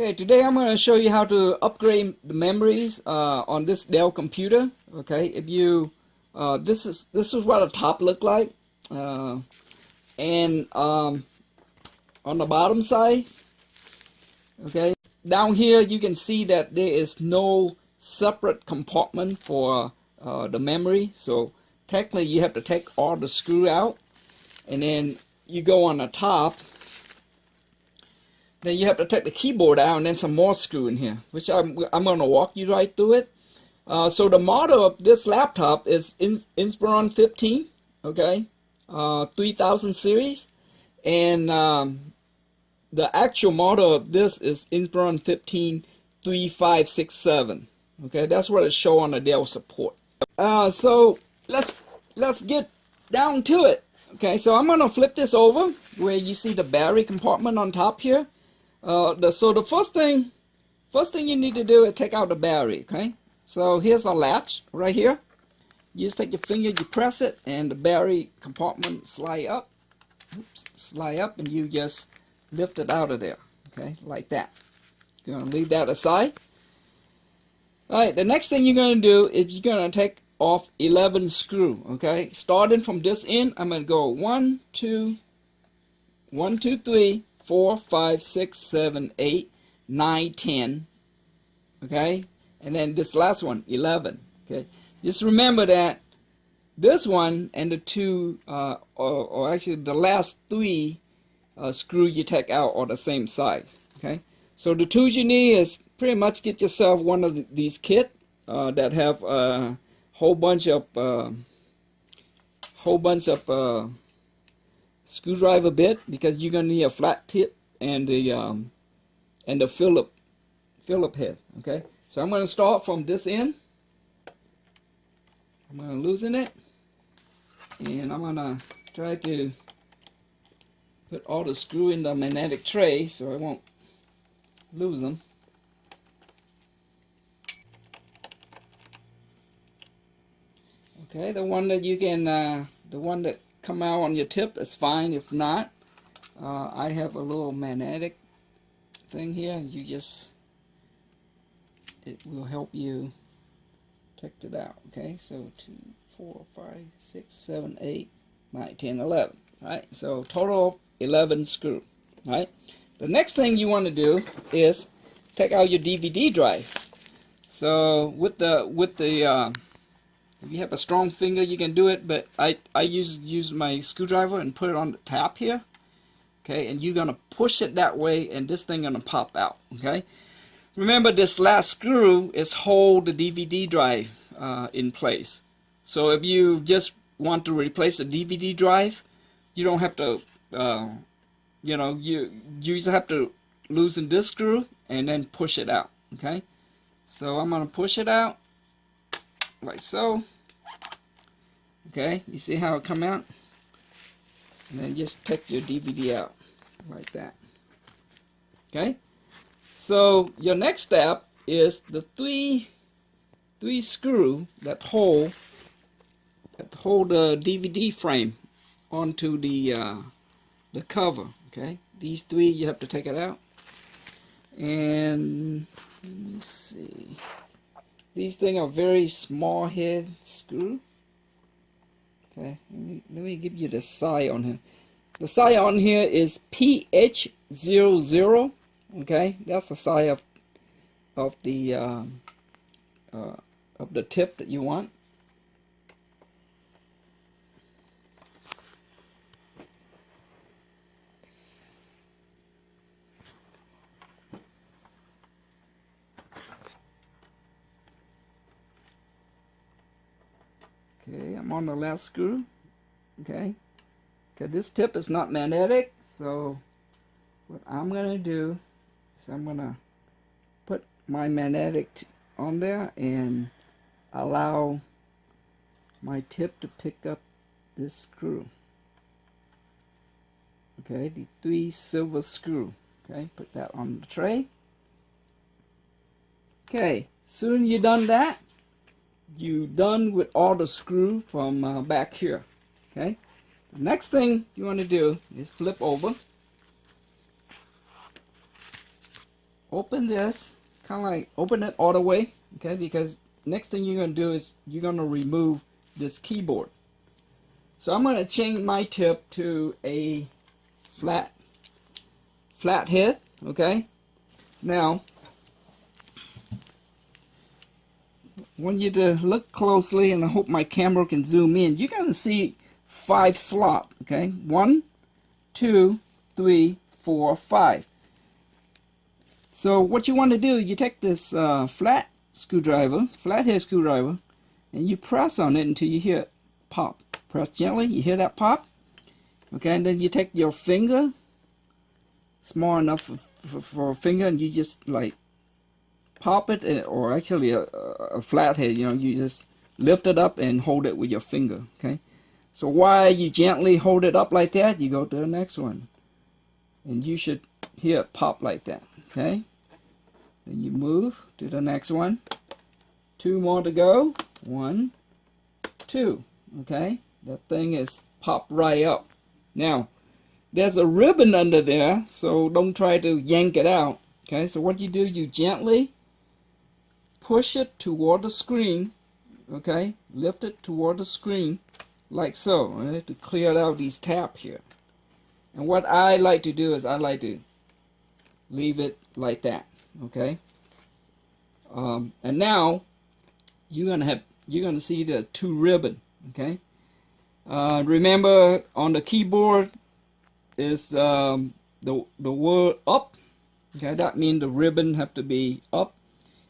Okay, today I'm going to show you how to upgrade the memories on this Dell computer. Okay, if you this is what the top look like, and on the bottom side, okay, down here you can see that there is no separate compartment for the memory. So technically you have to take all the screw out, and then you go on the top. Then you have to take the keyboard out and then some more screw in here, which I'm going to walk you right through it. So the model of this laptop is Inspiron 15, okay, 3000 series, and the actual model of this is Inspiron 15 3567. Okay, that's what it shows on the Dell support. So let's get down to it. Okay, so I'm going to flip this over where you see the battery compartment on top here. So the first thing you need to do is take out the battery. Okay, so here's a latch right here. You just take your finger, you press it, and the battery compartment slide up. Oops, slide up, and you just lift it out of there. Okay, like that. You're gonna leave that aside. All right, the next thing you're gonna do is you're gonna take off 11 screw. Okay, starting from this end, I'm gonna go 1, 2, 3, 4, 5, 6, 7, 8, 9, 10. Okay, and then this last one, 11. Okay, just remember that this one and the two, or actually the last three screws you take out are the same size. Okay, so the tools you need is pretty much get yourself one of these kits that have a whole bunch of screwdriver bit, because you're gonna need a flat tip and the Phillip head. Okay, so I'm gonna start from this end. I'm gonna loosen it, and I'm gonna try to put all the screw in the magnetic tray so I won't lose them. Okay, the one that you can, the one that come out on your tip is fine. If not, I have a little magnetic thing here. You just, it will help you take it out. Okay, so 2, 4, 5, 6, 7, 8, 9, 10, 11. All right, so total 11 screw. All right, the next thing you want to do is take out your DVD drive. So with the if you have a strong finger, you can do it, but I use my screwdriver and put it on the top here. Okay, and you're gonna push it that way, and this thing gonna pop out. Okay, remember this last screw is hold the DVD drive in place. So if you just want to replace the DVD drive, you don't have to, you know, you just have to loosen this screw and then push it out. Okay, so I'm gonna push it out like so. Okay, you see how it come out? And then just take your DVD out like that. Okay, so your next step is the three screw that hold the DVD frame onto the cover. Okay, these three, you have to take it out. And let me see. These things are very small head screw. Okay, let me give you the size on here. The size on here is PH00. Okay, that's the size of the tip that you want. Okay, I'm on the last screw. Okay, this tip is not magnetic, so what I'm gonna do is I'm gonna put my magnetic on there and allow my tip to pick up this screw. Okay, the 3 silver screw. Okay, put that on the tray. Okay, soon you're done that, you're done with all the screw from back here. Okay, the next thing you want to do is flip over. open this, kind of like open it all the way, okay, because next thing you're going to do is you're going to remove this keyboard. So I'm going to change my tip to a flat head, okay. Now I want you to look closely, and I hope my camera can zoom in. You're going to see 5 slots, okay? 1, 2, 3, 4, 5. So what you want to do, you take this flathead screwdriver, and you press on it until you hear it pop. Press gently, you hear that pop? Okay, and then you take your finger, small enough for a finger, and you just like pop it, or actually a flathead, you know, you just lift it up and hold it with your finger, okay? So while you gently hold it up like that, you go to the next one. And you should hear it pop like that, okay? Then you move to the next one. 2 more to go. 1, 2, okay? That thing is popped right up. Now, there's a ribbon under there, so don't try to yank it out, okay? So what you do, you gently push it toward the screen, okay? Lift it toward the screen like so, right? To clear out these tabs here. And what I like to do is I like to leave it like that, okay? And now you're gonna see the 2 ribbon, okay? Remember on the keyboard is the word up, okay? That means the ribbon have to be up.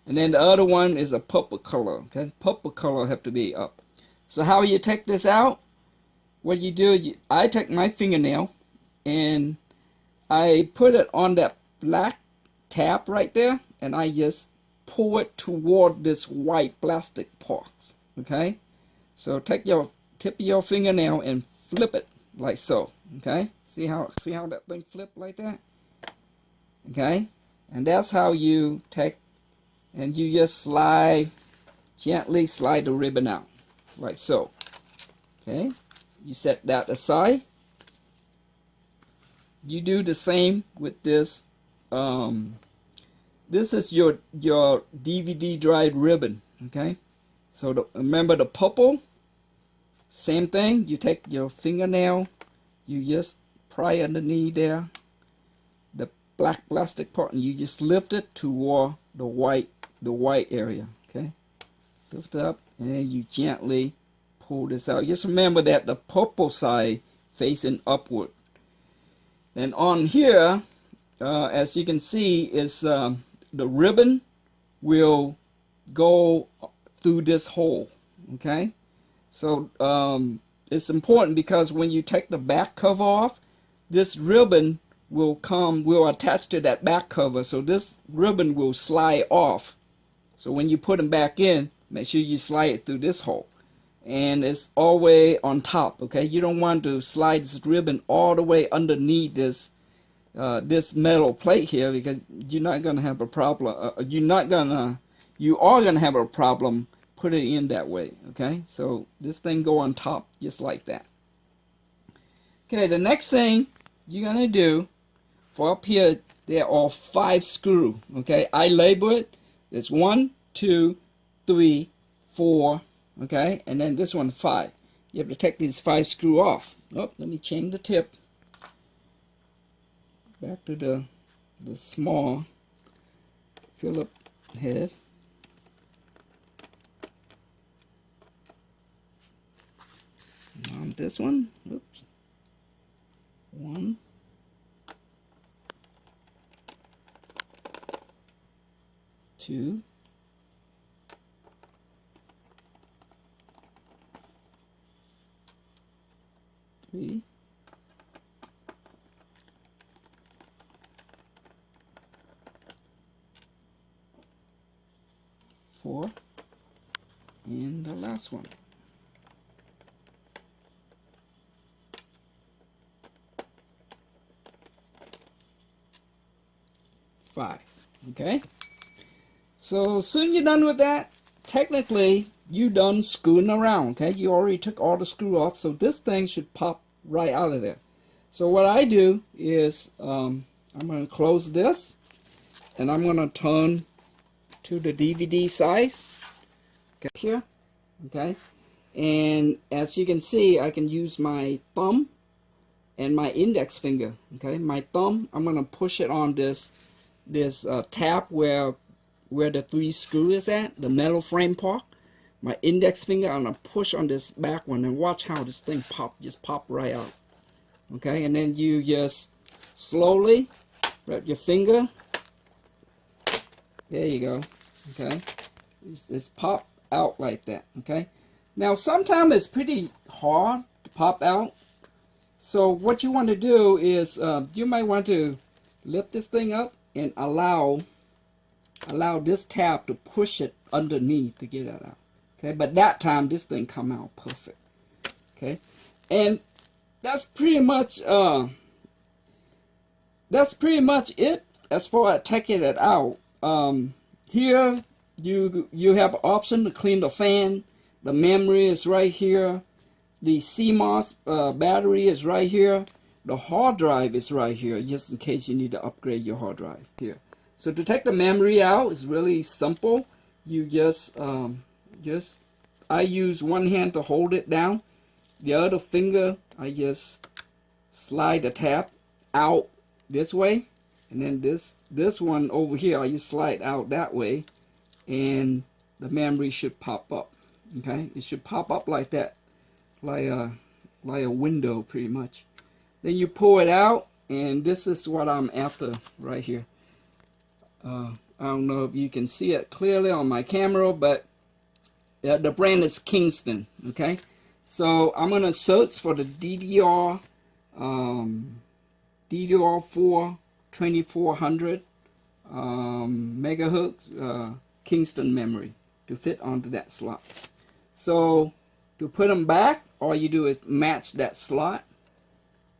And then the other one is a purple color, okay? Purple color have to be up. So how you take this out? What you do, I take my fingernail and I put it on that black tab right there, and I just pull it toward this white plastic part, okay? So take your tip of your fingernail and flip it like so, okay? See how that thing flip like that? Okay? And that's how you take, and you just gently slide the ribbon out, like so. Okay, you set that aside. You do the same with this. This is your DVD drive ribbon. Okay, so remember the purple. Same thing. You take your fingernail, you just pry underneath there, the black plastic part, and you just lift it toward the white area, okay? Lift it up, and then you gently pull this out. Just remember that the purple side facing upward. And on here, as you can see, is the ribbon will go through this hole, okay? So it's important because when you take the back cover off, this ribbon will attach to that back cover, so this ribbon will slide off. So when you put them back in, make sure you slide it through this hole, and it's always on top, okay? You don't want to slide this ribbon all the way underneath this this metal plate here, because you're not gonna have a problem. You are gonna have a problem putting it in that way, okay? So this thing go on top just like that. Okay, the next thing you're gonna do for up here, there are 5 screws, okay? I label it. There's 1, 2, 3, 4, okay? And then this one 5. You have to take these 5 screws off. Oh, let me change the tip. Back to the small Phillips head. On this one, oops. 1. 2. 3. 4. And the last one. 5. Okay? So soon you're done with that. Technically, you done screwing around, okay? You already took all the screw off, so this thing should pop right out of there. So what I do is, I'm going to close this, and I'm gonna turn to the DVD size. Okay, here, okay, and as you can see, I can use my thumb and my index finger. Okay, my thumb, I'm gonna push it on this tab where the 3 screw is at, the metal frame part. My index finger, I'm gonna push on this back one, and watch how this thing just pop right out. Okay, and then you just slowly wrap your finger. There you go. Okay, it's pop out like that. Okay, now sometimes it's pretty hard to pop out. So what you want to do is you might want to lift this thing up and allow this tab to push it underneath to get it out. Okay, but that time this thing come out perfect. Okay, and that's pretty much it as far as taking it out. Here you have an option to clean the fan. The memory is right here. The CMOS battery is right here. The hard drive is right here, just in case you need to upgrade your hard drive here. So to take the memory out is really simple. You just I use one hand to hold it down. The other finger, I just slide the tab out this way, and then this one over here, I just slide out that way, and the memory should pop up. Okay, it should pop up like that, like a window pretty much. Then you pull it out, and this is what I'm after right here. I don't know if you can see it clearly on my camera, but the brand is Kingston. Okay, so I'm gonna search for the DDR4 2400 megahertz Kingston memory to fit onto that slot. So to put them back, all you do is match that slot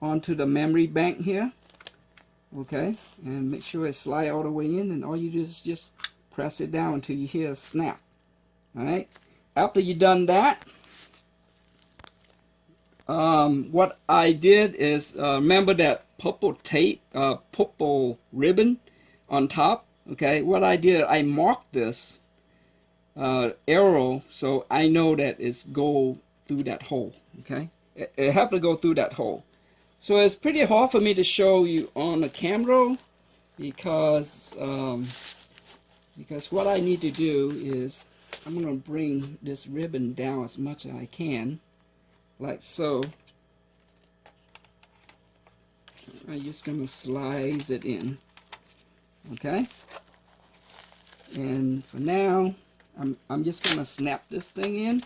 onto the memory bank here. Okay, and make sure it slide all the way in, and all you do is just press it down until you hear a snap. Alright, after you've done that, what I did is remember that purple tape, purple ribbon on top. Okay, what I did, I marked this arrow so I know that it's go through that hole. Okay, it have to go through that hole. So it's pretty hard for me to show you on the camera because what I need to do is I'm gonna bring this ribbon down as much as I can, like so. I'm just gonna slice it in. Okay, and for now I'm just gonna snap this thing in.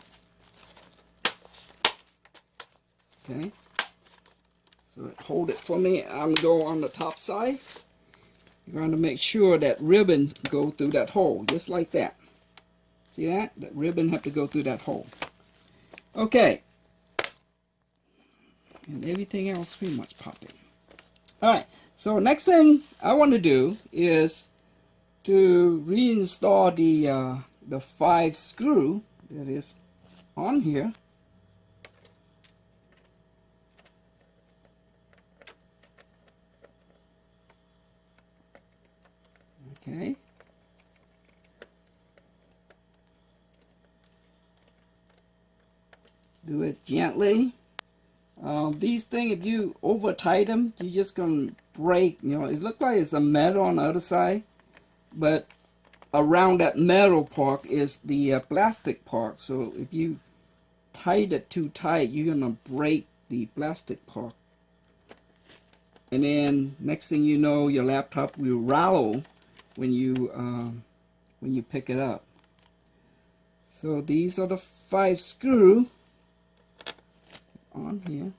Okay, so hold it for me. I'm gonna go on the top side. You're going to make sure that ribbon go through that hole, just like that. See that? That ribbon have to go through that hole. Okay, and everything else pretty much popping. Alright, so next thing I want to do is to reinstall the 5 screw that is on here. Okay. Do it gently. These things, if you over tight them, you're just gonna break. You know, it looks like it's a metal on the other side, but around that metal part is the plastic part. So if you tight it too tight, you're gonna break the plastic part. And then next thing you know, your laptop will rattle when you pick it up. So these are the 5 screw on here.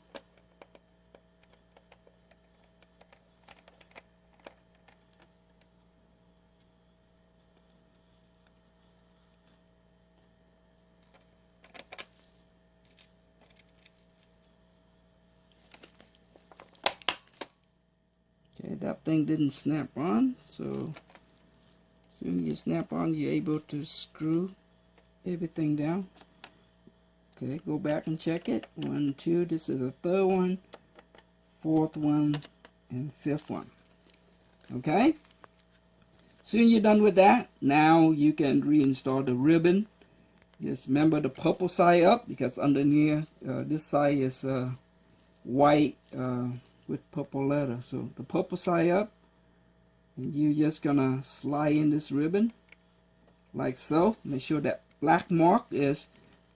Okay, that thing didn't snap on, so as soon as you snap on, you're able to screw everything down. Okay, go back and check it. 1, 2, this is a 3rd one, 4th one, and 5th one. Okay? Soon you're done with that, now you can reinstall the ribbon. Just remember the purple side up, because underneath this side is white with purple letter. So the purple side up, and you're just gonna slide in this ribbon like so. Make sure that black mark is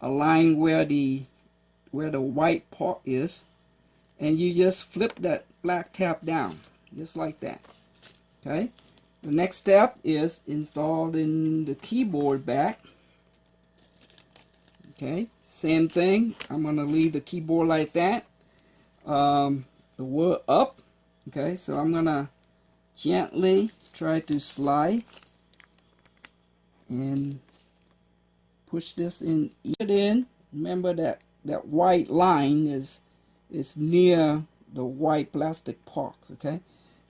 aligned where the white part is, and you just flip that black tab down just like that. Okay, the next step is installing the keyboard back. Okay, same thing. I'm gonna leave the keyboard like that, the word up. Okay, so I'm gonna gently try to slide and push this in. Remember that white line is near the white plastic parts. Okay,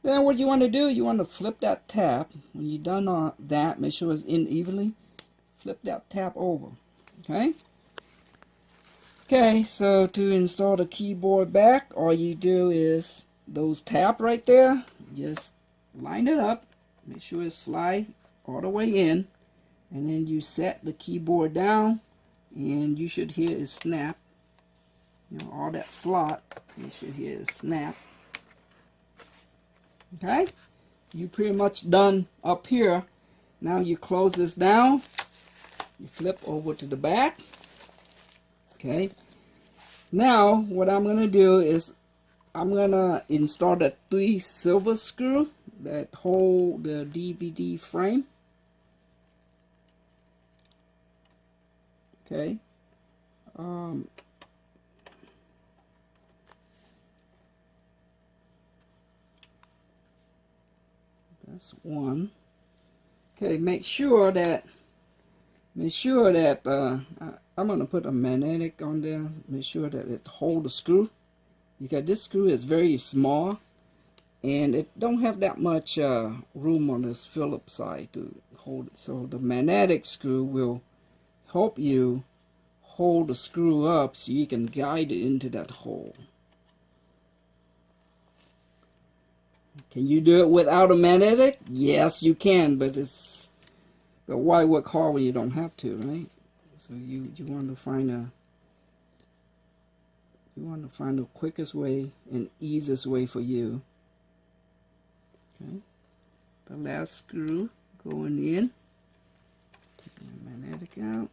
then what you want to do, you want to flip that tab. When you're done on that, make sure it's in evenly. Flip that tab over. Okay. Okay, so to install the keyboard back, all you do is those tab right there, just line it up, make sure it slide all the way in, and then you set the keyboard down, and you should hear it snap. You know, all that slot, you should hear it snap. Okay, you pretty much done up here. Now you close this down, you flip over to the back. Okay, now what I'm going to do is I'm going to install that 3 silver screw that hold the DVD frame. Okay, that's one. Okay, make sure that I'm going to put a magnetic on there. Make sure that it holds the screw, because this screw is very small and it don't have that much room on this Phillips side to hold it. So the magnetic screw will help you hold the screw up so you can guide it into that hole. Can you do it without a magnetic? Yes, you can, but why work hard when you don't have to, right? So you want to find the quickest way and easiest way for you. Okay, the last screw going in. Taking the magnetic out,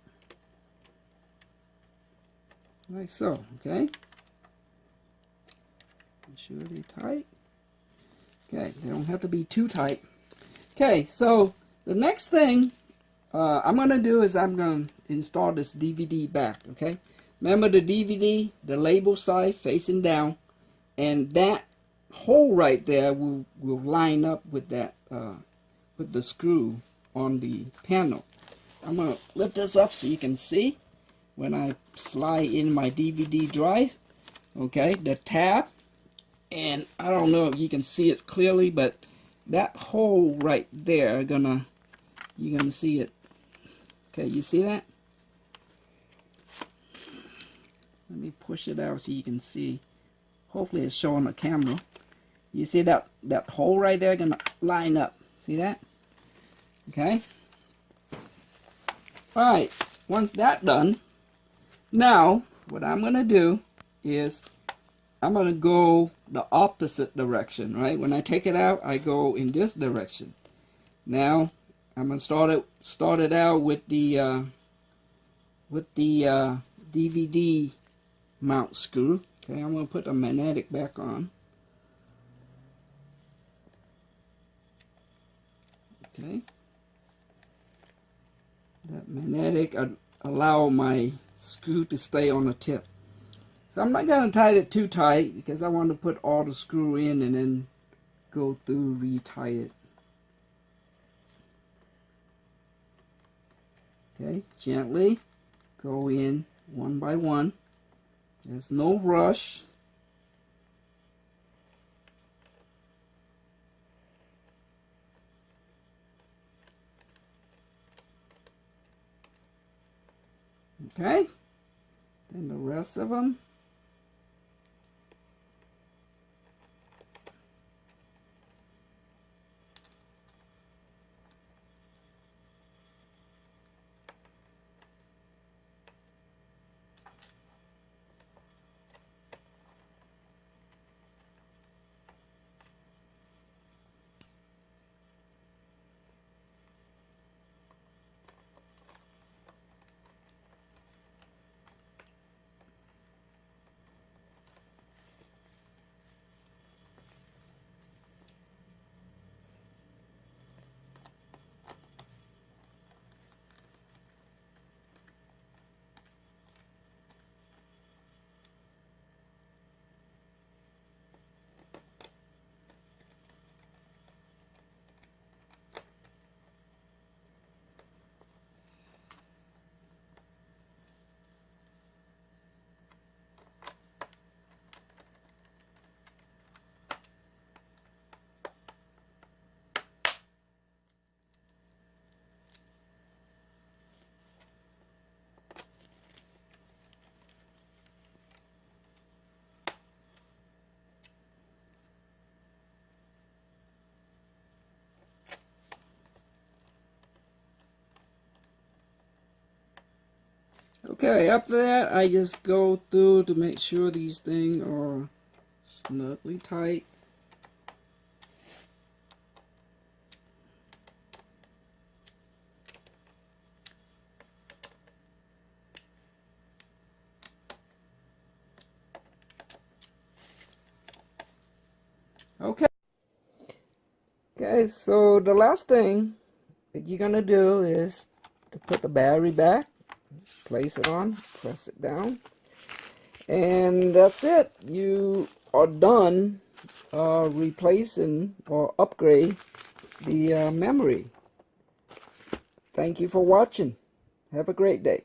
like so. Okay, make sure they're tight. Okay, they don't have to be too tight. Okay, so the next thing I'm going to do is I'm going to install this DVD back. Okay, remember the DVD, the label side facing down, and that hole right there will line up with that with the screw on the panel. I'm going to lift this up so you can see when I slide in my DVD drive. Okay, the tab, and I don't know if you can see it clearly, but that hole right there, you're gonna see it. Okay, you see that? Let me push it out so you can see. Hopefully it's showing the camera. You see that hole right there gonna line up. See that? Okay. Alright, once that's done, now what I'm gonna do is I'm gonna go the opposite direction, right? When I take it out, I go in this direction. Now I'm gonna start it out with the DVD mount screw. Okay, I'm gonna put the magnetic back on. Okay, that magnetic allow my screw to stay on the tip. So I'm not gonna tie it too tight because I want to put all the screw in and then go through re-tie it. Okay, gently go in one by one. There's no rush. Okay, then the rest of them. Okay, after that, I just go through to make sure these things are snugly tight. Okay. Okay, so the last thing that you're gonna do is to put the battery back, place it on, press it down, and that's it. You are done replacing or upgrade the memory. Thank you for watching. Have a great day.